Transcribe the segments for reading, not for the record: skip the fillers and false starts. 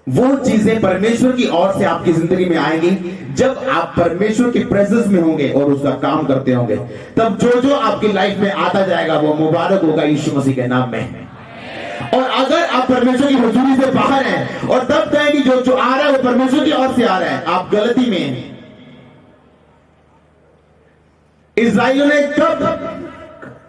वो चीजें परमेश्वर की ओर से आपकी जिंदगी में आएंगी जब आप परमेश्वर के प्रेजेंस में होंगे और उसका काम करते होंगे। तब जो जो आपकी लाइफ में आता जाएगा वो मुबारक होगा यीशु मसीह के नाम में। और अगर आप परमेश्वर की हुजूरी से बाहर हैं और तब कहें कि जो जो आ रहा है वो परमेश्वर की ओर से आ रहा है, आप गलती में हैं। इस्राएलियों ने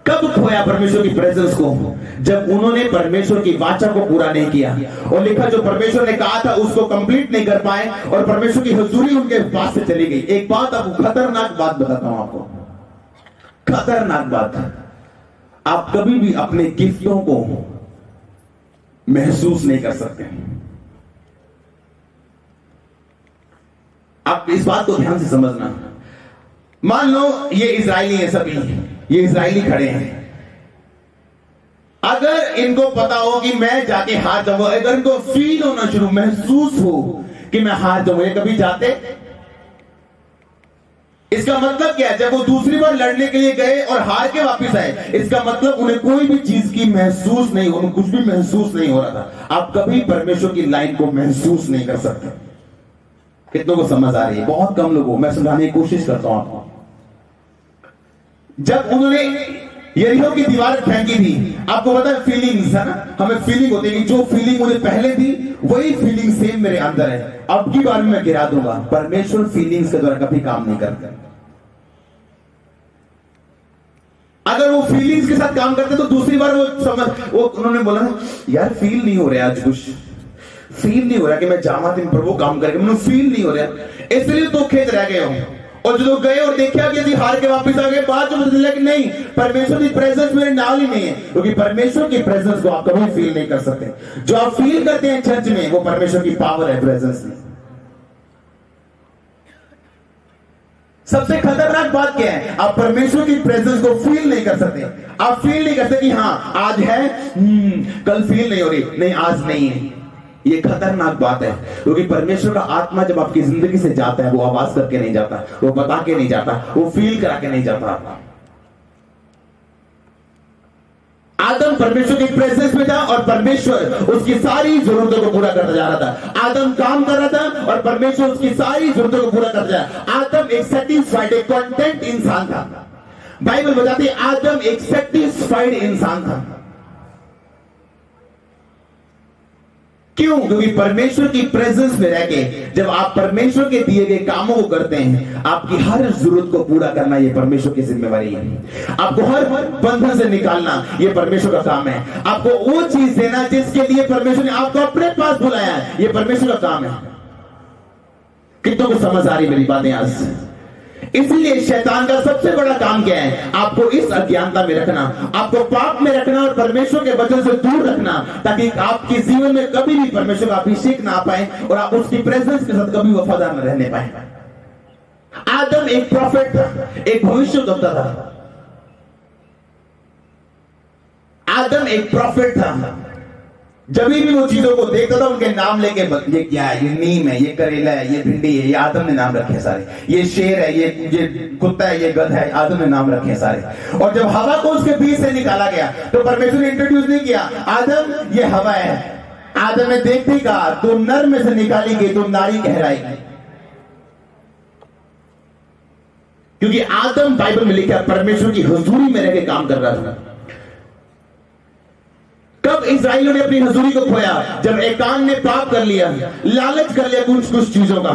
कब खोया परमेश्वर की प्रेजेंस को? जब उन्होंने परमेश्वर की वाचा को पूरा नहीं किया। और लिखा जो परमेश्वर ने कहा था उसको कंप्लीट नहीं कर पाए और परमेश्वर की हुजूरी उनके पास से चली गई। एक बात आपको, खतरनाक बात बताता हूं आपको, खतरनाक बात। आप कभी भी अपने गिफ्टों को महसूस नहीं कर सकते। आप इस बात को ध्यान से समझना। मान लो ये इजरायली है, सभी ये इजरायली खड़े हैं। अगर इनको पता हो कि मैं जाके हार जाऊंगा, अगर इनको फील होना शुरू, महसूस हो कि मैं हार जाऊंगा, ये कभी जाते? इसका मतलब क्या है? जब वो दूसरी बार लड़ने के लिए गए और हार के वापस आए, इसका मतलब उन्हें कोई भी चीज की महसूस नहीं, उन्हें कुछ भी महसूस नहीं हो रहा था। आप कभी परमेश्वर की लाइन को महसूस नहीं कर सकते। कितनों को समझ आ रही है? बहुत कम लोगों। मैं समझाने की कोशिश करता हूं आपको। जब उन्होंने यरीहो की दीवार फेंकी थी, आपको पता है फीलिंग्स है ना, हमें फीलिंग होती है कि जो फीलिंग मुझे पहले थी वही फीलिंग सेम मेरे अंदर है, अब की बार मैं गिरा दूंगा। परमेश्वर फीलिंग्स के द्वारा कभी काम नहीं करता। अगर वो फीलिंग्स के साथ काम करते तो दूसरी बार वो उन्होंने बोला यार फील नहीं हो रहा, आज कुछ फील नहीं हो रहा कि मैं जामा दिन पर वो काम करके, मुझे फील नहीं हो रहा, इसलिए तो खेत रह गए हूं। और जो गए और देखा कि हार के वापस आ गए, बाद में पता कि नहीं, परमेश्वर की प्रेजेंस मेरे नाल ही नहीं है। क्योंकि परमेश्वर की प्रेजेंस को आप कभी फील नहीं कर सकते। जो आप फील करते हैं चर्च में, वो परमेश्वर की पावर है, प्रेजेंस में। सबसे खतरनाक बात क्या है? आप परमेश्वर की प्रेजेंस को फील नहीं कर सकते। आप फील नहीं करते कि हाँ आज है, कल फील नहीं हो रही, नहीं आज नहीं है। ये खतरनाक बात है। क्योंकि परमेश्वर का आत्मा जब आपकी जिंदगी से जाता है, वो आवाज करके नहीं जाता, वो बता के नहीं जाता, वो फील करा के नहीं जाता। आदम परमेश्वर की प्रेजेंस में था और परमेश्वर उसकी सारी जरूरतों को पूरा करता जा रहा था। आदम काम कर रहा था और परमेश्वर उसकी सारी जरूरतों को पूरा करता जा रहा था। आदम एक सेटिस्फाइड, एक कंटेंट इंसान था। बाइबल बताती है आदम एक सेटिस्फाइड इंसान था। क्यों? क्योंकि परमेश्वर की प्रेजेंस में रह के जब आप परमेश्वर के दिए गए कामों को करते हैं, आपकी हर जरूरत को पूरा करना ये परमेश्वर की जिम्मेवारी है। आपको हर बंधन से निकालना ये परमेश्वर का काम है। आपको वो चीज देना जिसके लिए परमेश्वर ने आपको अपने पास बुलाया है, ये परमेश्वर का काम है। कितनों को समझ आ रही मेरी बातें आज? इसलिए शैतान का सबसे बड़ा काम क्या है? आपको इस अज्ञानता में रखना, आपको पाप में रखना और परमेश्वर के वचन से दूर रखना, ताकि आपके जीवन में कभी भी परमेश्वर का अभिषेक ना पाए और आप उसकी प्रेजेंस के साथ कभी वफादार न रहने पाए। आदम एक प्रॉफिट था, एक भविष्यवक्ता था। आदम एक प्रॉफिट था। जब भी वो चीजों को देखता था उनके नाम लेके, ये क्या है, ये नीम है, ये करेला है, ये भिंडी है, ये आदम ने नाम रखे सारे, ये शेर है, ये कुत्ता है, ये गधा है, आदम ने नाम रखे सारे। और जब हवा को उसके बीच से निकाला गया तो परमेश्वर ने इंट्रोड्यूस नहीं किया, आदम ये हवा है। आदम ने देखते ही कहा तू नर में से निकाली गई, तू नारी कहलाएगी। क्योंकि आदम बाइबल में लिखा परमेश्वर की हुजूरी में रह के काम कर रहा था। कब इस्राएलियों ने अपनी हजूरी को खोया? जब एकान ने पाप कर लिया, लालच कर लिया कुछ चीजों का।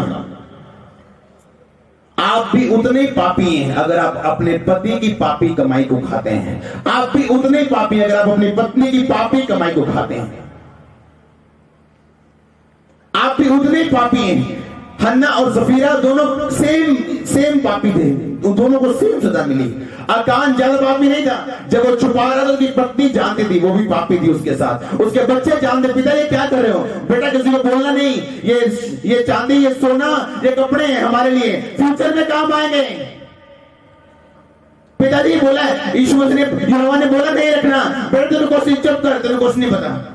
आप भी उतने पापी हैं अगर आप अपने पति की पापी कमाई को खाते हैं। आप भी उतने पापी हैं अगर आप अपनी पत्नी की पापी कमाई को खाते हैं। आप भी उतने पापी हैं। हन्ना और सफीरा दोनों सेम पापी थे, दोनों को सेम सजा मिली। अकान ज्यादा पापी नहीं था। जब वो छुपा रहा था उसकी पत्नी जानती थी, वो भी पापी थी उसके साथ। उसके बच्चे जानते, पिता ये क्या कर रहे हो? बेटा किसी को बोलना नहीं, ये चांदी, ये सोना, ये कपड़े हैं हमारे लिए, फ्यूचर में काम आएंगे। पिताजी बोला है, यीशु मसीह ने, यहोवा ने बोला नहीं रखना। बेटा तेरे को चुप कर, तेरे को कुछ नहीं पता।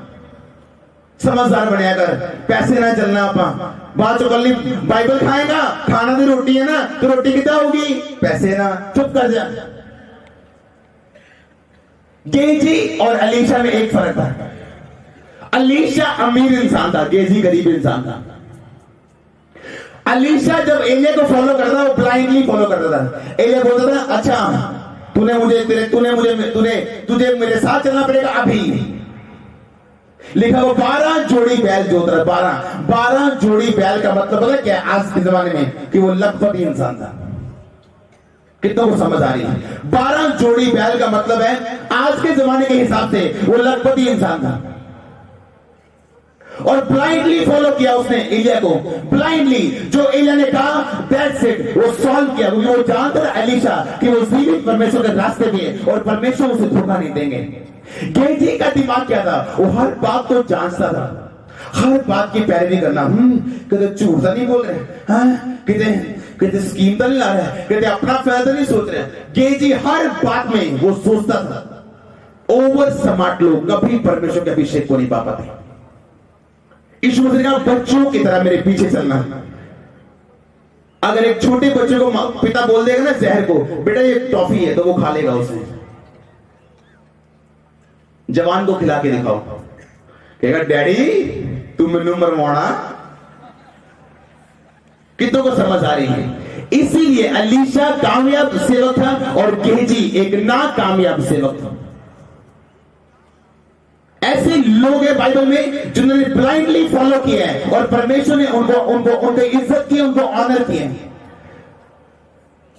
समझदार बनिया कर, पैसे ना चलना आपा बात कल बाइबल खाएगा, खाना तो रोटी है ना, तो रोटी कितना होगी? पैसे ना, चुप कर जा। गेजी और अलीशा में एक फर्क था। अलीशा अमीर इंसान था, गेजी गरीब इंसान था। अलीशा जब एलिया को फॉलो करता था, वो ब्लाइंडली फॉलो करता था। एलिया बोलता था, अच्छा तुझे मेरे साथ चलना पड़ेगा अभी। लिखा वो 12 जोड़ी बैल जोत रहा। 12 जोड़ी बैल का मतलब पता क्या है आज के जमाने में, कि वो लखपति इंसान था। कितना वो समझ आ रही है? 12 जोड़ी बैल का मतलब है आज के जमाने के हिसाब से वो लखपति इंसान था। और ब्लाइंडली फॉलो किया उसने एलिया को, ब्लाइंडली। जो एलिया ने कहा दैट्स इट, वो सॉल्व किया, क्योंकि वो जानता था एलीशा कि वो जीवित परमेश्वर के रास्ते पे और परमेश्वर उसे धोखा नहीं देंगे। गेजी का दिमाग क्या था? वो हर बात को जांचता था, हर बात की पैरवी करना। कहते झूठ तो नहीं बोल रहे, कहते स्कीम तो नहीं ला रहे, कहते अपना फायदा नहीं सोच रहे। गेजी हर बात में वो सोचता था। ओवर स्मार्ट लोग कभी परमेश्वर के अभिषेक को नहीं पा पाते। यीशु मसीह ने कहा बच्चों की तरह मेरे पीछे चलना। अगर एक छोटे बच्चे को पिता बोल देगा ना जहर को, बेटा ये टॉफी है, तो वो खा लेगा उसे। जवान को खिला के दिखाओ, कहेगा डैडी तू मैनू मरवाना। कितनों को समझ आ रही है? इसीलिए अलीशा कामयाब सेवक था और गेजी एक नाकामयाब सेवक था। ऐसे लोग हैं बाइबल में जिन्होंने ब्लाइंडली फॉलो किया है और परमेश्वर ने उनको इज्जत की, उनको ऑनर किया।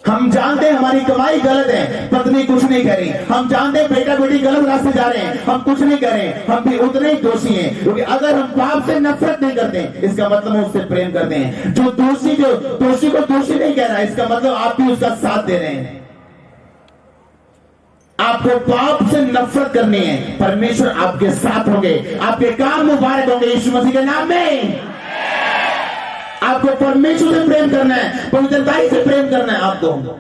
हम जानते हैं हमारी कमाई गलत है, पत्नी कुछ नहीं करी। हम जानते हैं बेटा बेटी गलत रास्ते जा रहे हैं, हम कुछ नहीं करें, हम भी उतने ही दोषी हैं। क्योंकि अगर हम पाप से नफरत नहीं करते, इसका मतलब हम उससे प्रेम करते हैं। जो दोषी को दोषी नहीं कह रहा, इसका मतलब आप भी उसका साथ दे रहे हैं। आपको पाप से नफरत करनी है, परमेश्वर आपके साथ होंगे, आपके काम मुबारक होंगे यीशु मसीह के नाम में। आपको परमेश्वर से प्रेम करना है, पवित्रताई से प्रेम करना है आपको।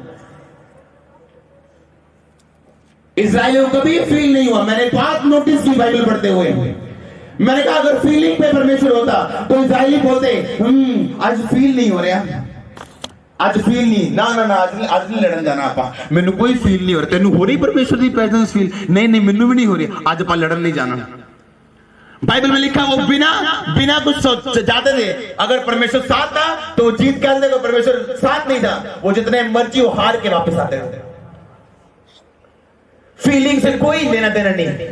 इस्राएलियों को कभी फील नहीं हुआ। मैंने बात नोटिस की बाइबल पढ़ते हुए, मैंने कहा अगर फीलिंग पे परमेश्वर होता तो इस्राएली बोलते आज फील नहीं हो रहा, आज फील नहीं, ना आज नहीं लड़न जाना आपा, मैनू कोई फील नहीं हो रहा। तेनू हो रही परमेश्वर की प्रेजेंस फील? नहीं मैनू भी नहीं हो रही, आज आप लड़न नहीं जाना। बाइबल में लिखा वो बिना कुछ जाते थे। अगर परमेश्वर साथ था तो वो जीत कर देगा, परमेश्वर साथ नहीं था, वो जितने मर्जी वो हार के वापस आते थे। फीलिंग से कोई लेना देना नहीं।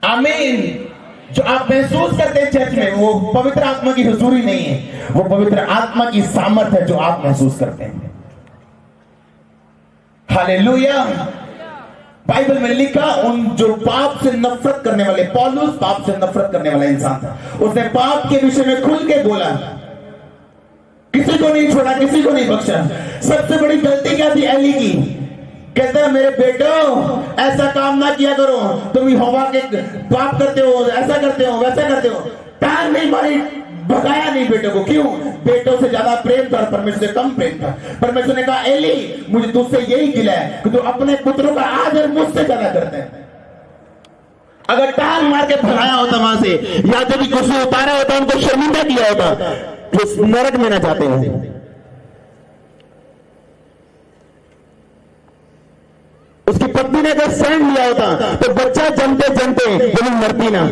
आमीन। जो आप महसूस करते हैं चर्च में, वो पवित्र आत्मा की हुजूरी नहीं है, वो पवित्र आत्मा की सामर्थ है जो आप महसूस करते हैं। हालेलुया। बाइबल में लिखा उन जो पाप से नफरत करने वाले, पौलुस पाप से नफरत करने वाला इंसान था। उसने पाप के विषय में खुल के बोला, किसी को नहीं छोड़ा, किसी को नहीं बख्शा। सबसे बड़ी गलती क्या थी एली की? कहता है मेरे बेटो ऐसा काम ना किया करो, तुम यहोवा के पाप करते हो, ऐसा करते हो, वैसा करते हो। टार नहीं मारी, भगाया नहीं बेटों को। क्यों? बेटों से ज्यादा प्रेम था, परमेश्वर से कम प्रेम था। परमेश्वर ने कहा एली मुझे तुझसे यही गिला है कि तू अपने पुत्रों का आदर मुझसे ज्यादा करते हैं। अगर टांग मार के भगाया होता वहां से, या जब भी गुस्से उतारा होता, उनको शर्मिंदा किया होता, तो नरक में ना जाते हैं। उसकी पत्नी ने अगर सैंड लिया होता तो बच्चा जमते जमते वो मरती ना।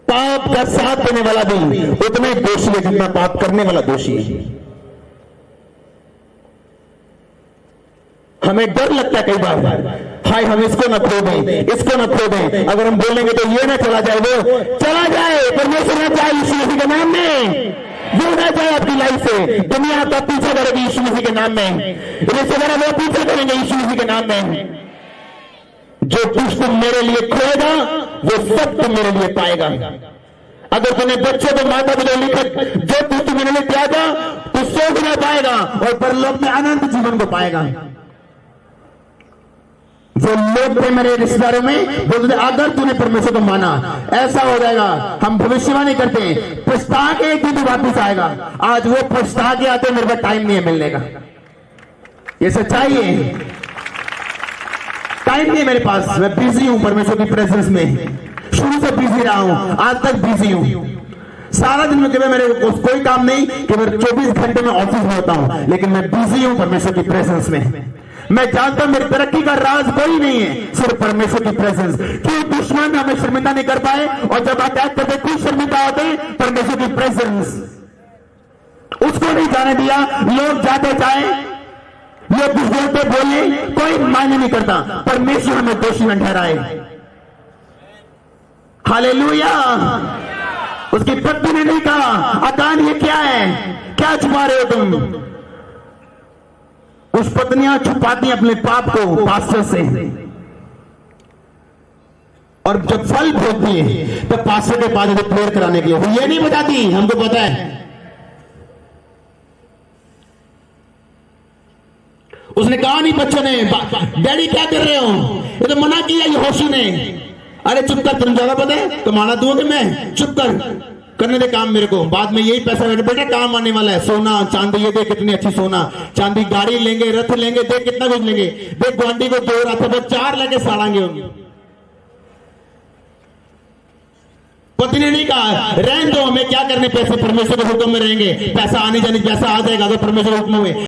पाप का साथ देने वाला भी उतना ही दोषी है जितना पाप करने वाला दोषी है। हमें डर लगता है कई बार, हाय हम इसको न खो दें, इसको न खो दें। अगर हम बोलेंगे तो ये ना चला जाए, वो चला जाए, परमेश्वर ना जाए यीशु मसीह के नाम में, वो ना जाए आपकी लाइफ से। दुनिया आपका पीछा करेगी यीशु मसीह के नाम में, रिश्तेदार वो पीछा करेंगे यीशु मसीह के नाम में। जो कुछ तुम मेरे लिए खोएगा वो सब तुम मेरे लिए पाएगा। अगर तुम्हें बच्चों को माता पिता लिखत जो कुछ तुम मेरे लिए त्यागा तो 100 गुना पाएगा और परलोक में अनंत जीवन को पाएगा। जो लोग थे मेरे रिश्तेदारों में बोलते अगर तूने परमेश्वर को माना ऐसा हो जाएगा। हम भविष्यवाणी करते हैं, पछता के एक दिन वापिस आएगा। आज वो पछता के आते, मेरे पास टाइम नहीं है मिलने का। ये सच्चाई है, टाइम नहीं है मेरे पास। मैं बिजी हूं परमेश्वर की प्रेजेंस में, शुरू से बिजी रहा हूं, आज तक बिजी हूं। सारा दिन में कभी मेरे को कोई काम नहीं कि मैं 24 घंटे में ऑफिस में होता हूं, लेकिन मैं बिजी हूं परमेश्वर की प्रेजेंस में। मैं जानता हूं मेरी तरक्की का राज कोई नहीं है, सिर्फ परमेश्वर की प्रेजेंस। क्यों दुश्मन हमें शर्मिंदा नहीं कर पाए, और जब अटैक करते कोई शर्मिंदा होते, परमेश्वर की प्रेजेंस उसको नहीं जाने दिया। लोग जाते जाए, लोग कुछ बोलते बोले, कोई मायने नहीं करता, परमेश्वर हमें दोषी न ठहराए। हालेलुया। उसकी पत्नी ने नहीं कहा अकान ये क्या है, क्या छुपा रहे हो तुम। कुछ पत्नियां छुपाती हैं अपने पाप को पास्टर से, और जब फल भोगती है तो पास्टर के पास क्लियर कराने के लिए वो ये नहीं बताती, हमको पता है। उसने कहा नहीं बच्चों ने, डैडी क्या कर रहे हो, ये तो मना किया ये होशी ने। अरे चुप कर, तुम ज्यादा पता है, कमाना दूंगा मैं, चुप कर, करने दे काम मेरे को, बाद में यही पैसा बेटा काम आने वाला है। सोना चांदी, ये देख कितनी अच्छी सोना चांदी, गाड़ी लेंगे, रथ लेंगे, देख कितना कुछ लेंगे। देख गुआंडी को 2 रथ, वो 4 लेके साड़ांगे उन। पति ने नहीं कहा रहने दो, हमें क्या करने पैसे, परमेश्वर के हुक्म में रहेंगे, पैसा आने जाने पैसा आ जाएगा तो परमेश्वर के हुक्म में।